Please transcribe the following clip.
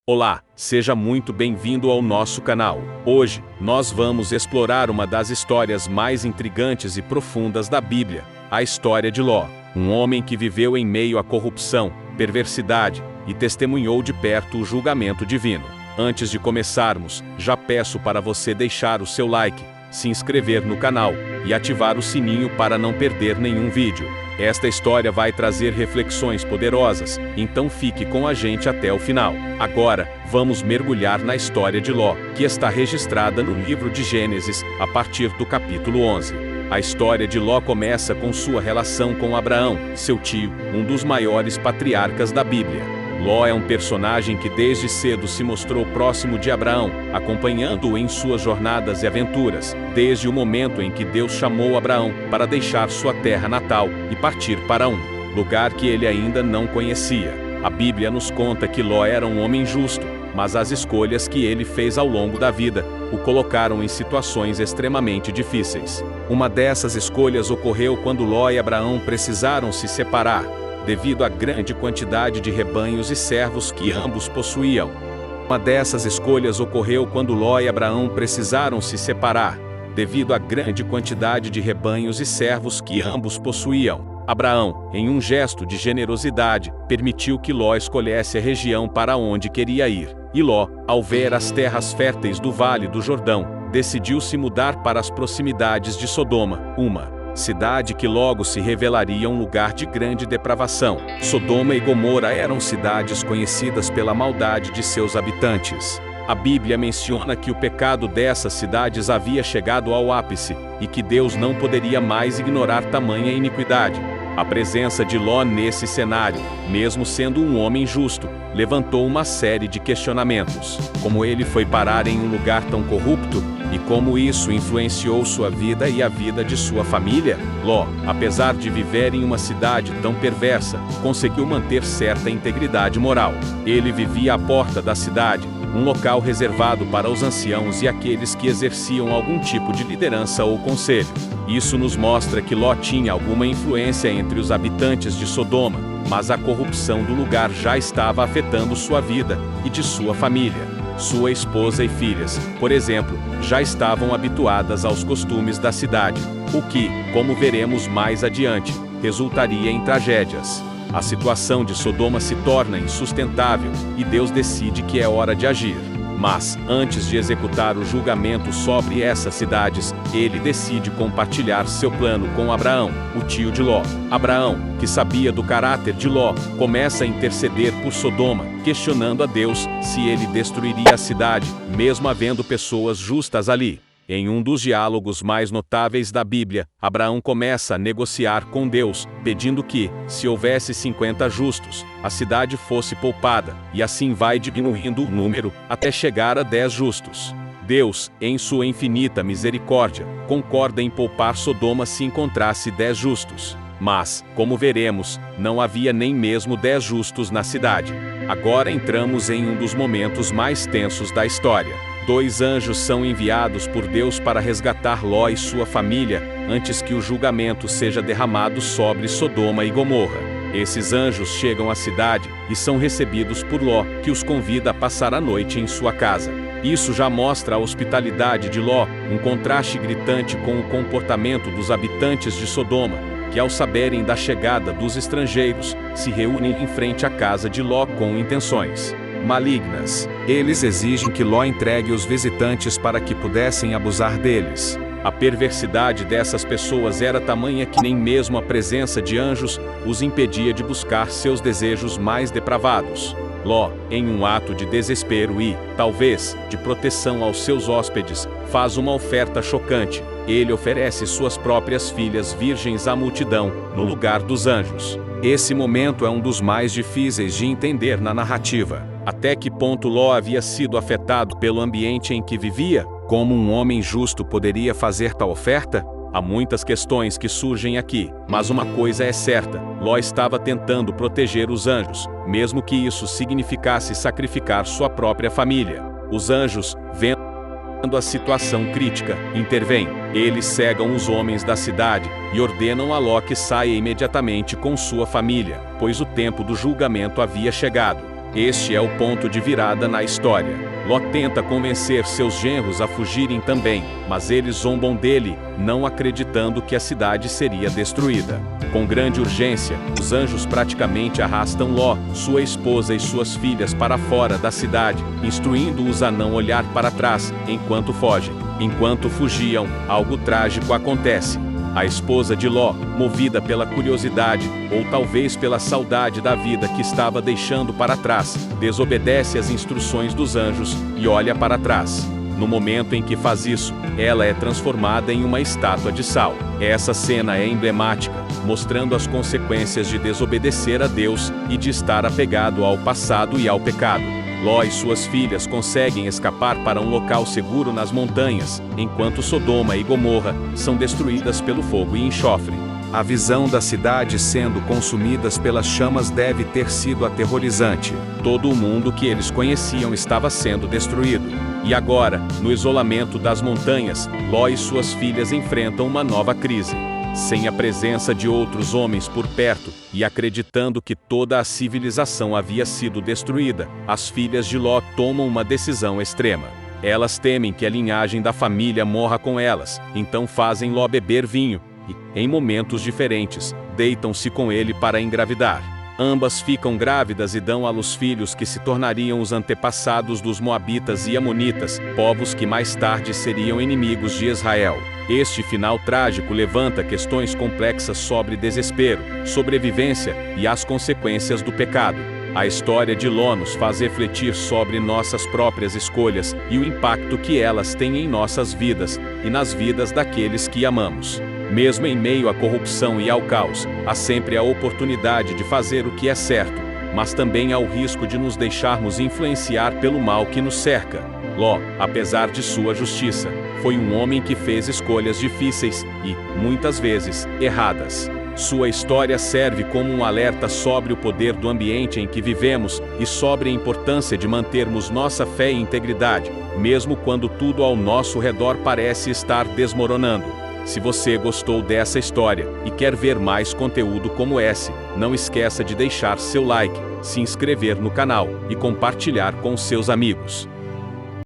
Olá, seja muito bem-vindo ao nosso canal. Hoje, nós vamos explorar uma das histórias mais intrigantes e profundas da Bíblia, a história de Ló, um homem que viveu em meio à corrupção, perversidade e testemunhou de perto o julgamento divino. Antes de começarmos, já peço para você deixar o seu like, se inscrever no canal e ativar o sininho para não perder nenhum vídeo. Esta história vai trazer reflexões poderosas, então fique com a gente até o final. Agora, vamos mergulhar na história de Ló, que está registrada no livro de Gênesis, a partir do capítulo 11. A história de Ló começa com sua relação com Abraão, seu tio, um dos maiores patriarcas da Bíblia. Ló é um personagem que desde cedo se mostrou próximo de Abraão, acompanhando-o em suas jornadas e aventuras, desde o momento em que Deus chamou Abraão para deixar sua terra natal e partir para um lugar que ele ainda não conhecia. A Bíblia nos conta que Ló era um homem justo, mas as escolhas que ele fez ao longo da vida o colocaram em situações extremamente difíceis. Uma dessas escolhas ocorreu quando Ló e Abraão precisaram se separar, devido à grande quantidade de rebanhos e servos que ambos possuíam. Uma dessas escolhas ocorreu quando Ló e Abraão precisaram se separar, devido à grande quantidade de rebanhos e servos que ambos possuíam. Abraão, em um gesto de generosidade, permitiu que Ló escolhesse a região para onde queria ir. E Ló, ao ver as terras férteis do Vale do Jordão, decidiu se mudar para as proximidades de Sodoma, uma cidade que logo se revelaria um lugar de grande depravação. Sodoma e Gomorra eram cidades conhecidas pela maldade de seus habitantes. A Bíblia menciona que o pecado dessas cidades havia chegado ao ápice e que Deus não poderia mais ignorar tamanha iniquidade. A presença de Ló nesse cenário, mesmo sendo um homem justo, levantou uma série de questionamentos. Como ele foi parar em um lugar tão corrupto? E como isso influenciou sua vida e a vida de sua família? Ló, apesar de viver em uma cidade tão perversa, conseguiu manter certa integridade moral. Ele vivia à porta da cidade, um local reservado para os anciãos e aqueles que exerciam algum tipo de liderança ou conselho. Isso nos mostra que Ló tinha alguma influência entre os habitantes de Sodoma, mas a corrupção do lugar já estava afetando sua vida e de sua família. Sua esposa e filhas, por exemplo, já estavam habituadas aos costumes da cidade, o que, como veremos mais adiante, resultaria em tragédias. A situação de Sodoma se torna insustentável e Deus decide que é hora de agir. Mas, antes de executar o julgamento sobre essas cidades, ele decide compartilhar seu plano com Abraão, o tio de Ló. Abraão, que sabia do caráter de Ló, começa a interceder por Sodoma, questionando a Deus se ele destruiria a cidade, mesmo havendo pessoas justas ali. Em um dos diálogos mais notáveis da Bíblia, Abraão começa a negociar com Deus, pedindo que, se houvesse 50 justos, a cidade fosse poupada, e assim vai diminuindo o número, até chegar a 10 justos. Deus, em sua infinita misericórdia, concorda em poupar Sodoma se encontrasse 10 justos. Mas, como veremos, não havia nem mesmo 10 justos na cidade. Agora entramos em um dos momentos mais tensos da história. 2 anjos são enviados por Deus para resgatar Ló e sua família, antes que o julgamento seja derramado sobre Sodoma e Gomorra. Esses anjos chegam à cidade e são recebidos por Ló, que os convida a passar a noite em sua casa. Isso já mostra a hospitalidade de Ló, um contraste gritante com o comportamento dos habitantes de Sodoma, que ao saberem da chegada dos estrangeiros, se reúnem em frente à casa de Ló com intenções malignas. Eles exigem que Ló entregue os visitantes para que pudessem abusar deles. A perversidade dessas pessoas era tamanha que nem mesmo a presença de anjos os impedia de buscar seus desejos mais depravados. Ló, em um ato de desespero e, talvez, de proteção aos seus hóspedes, faz uma oferta chocante. Ele oferece suas próprias filhas virgens à multidão, no lugar dos anjos. Esse momento é um dos mais difíceis de entender na narrativa. Até que ponto Ló havia sido afetado pelo ambiente em que vivia? Como um homem justo poderia fazer tal oferta? Há muitas questões que surgem aqui, mas uma coisa é certa: Ló estava tentando proteger os anjos, mesmo que isso significasse sacrificar sua própria família. Os anjos, vendo a situação crítica, intervêm. Eles cegam os homens da cidade e ordenam a Ló que saia imediatamente com sua família, pois o tempo do julgamento havia chegado. Este é o ponto de virada na história. Ló tenta convencer seus genros a fugirem também, mas eles zombam dele, não acreditando que a cidade seria destruída. Com grande urgência, os anjos praticamente arrastam Ló, sua esposa e suas filhas para fora da cidade, instruindo-os a não olhar para trás enquanto fogem. Enquanto fugiam, algo trágico acontece. A esposa de Ló, movida pela curiosidade, ou talvez pela saudade da vida que estava deixando para trás, desobedece às instruções dos anjos e olha para trás. No momento em que faz isso, ela é transformada em uma estátua de sal. Essa cena é emblemática, mostrando as consequências de desobedecer a Deus e de estar apegado ao passado e ao pecado. Ló e suas filhas conseguem escapar para um local seguro nas montanhas, enquanto Sodoma e Gomorra são destruídas pelo fogo e enxofre. A visão da cidade sendo consumidas pelas chamas deve ter sido aterrorizante. Todo o mundo que eles conheciam estava sendo destruído. E agora, no isolamento das montanhas, Ló e suas filhas enfrentam uma nova crise. Sem a presença de outros homens por perto, e acreditando que toda a civilização havia sido destruída, as filhas de Ló tomam uma decisão extrema. Elas temem que a linhagem da família morra com elas, então fazem Ló beber vinho, e, em momentos diferentes, deitam-se com ele para engravidar. Ambas ficam grávidas e dão à luz filhos que se tornariam os antepassados dos Moabitas e Amonitas, povos que mais tarde seriam inimigos de Israel. Este final trágico levanta questões complexas sobre desespero, sobrevivência e as consequências do pecado. A história de Ló nos faz refletir sobre nossas próprias escolhas e o impacto que elas têm em nossas vidas e nas vidas daqueles que amamos. Mesmo em meio à corrupção e ao caos, há sempre a oportunidade de fazer o que é certo, mas também há o risco de nos deixarmos influenciar pelo mal que nos cerca. Ló, apesar de sua justiça, foi um homem que fez escolhas difíceis e, muitas vezes, erradas. Sua história serve como um alerta sobre o poder do ambiente em que vivemos e sobre a importância de mantermos nossa fé e integridade, mesmo quando tudo ao nosso redor parece estar desmoronando. Se você gostou dessa história e quer ver mais conteúdo como esse, não esqueça de deixar seu like, se inscrever no canal e compartilhar com seus amigos.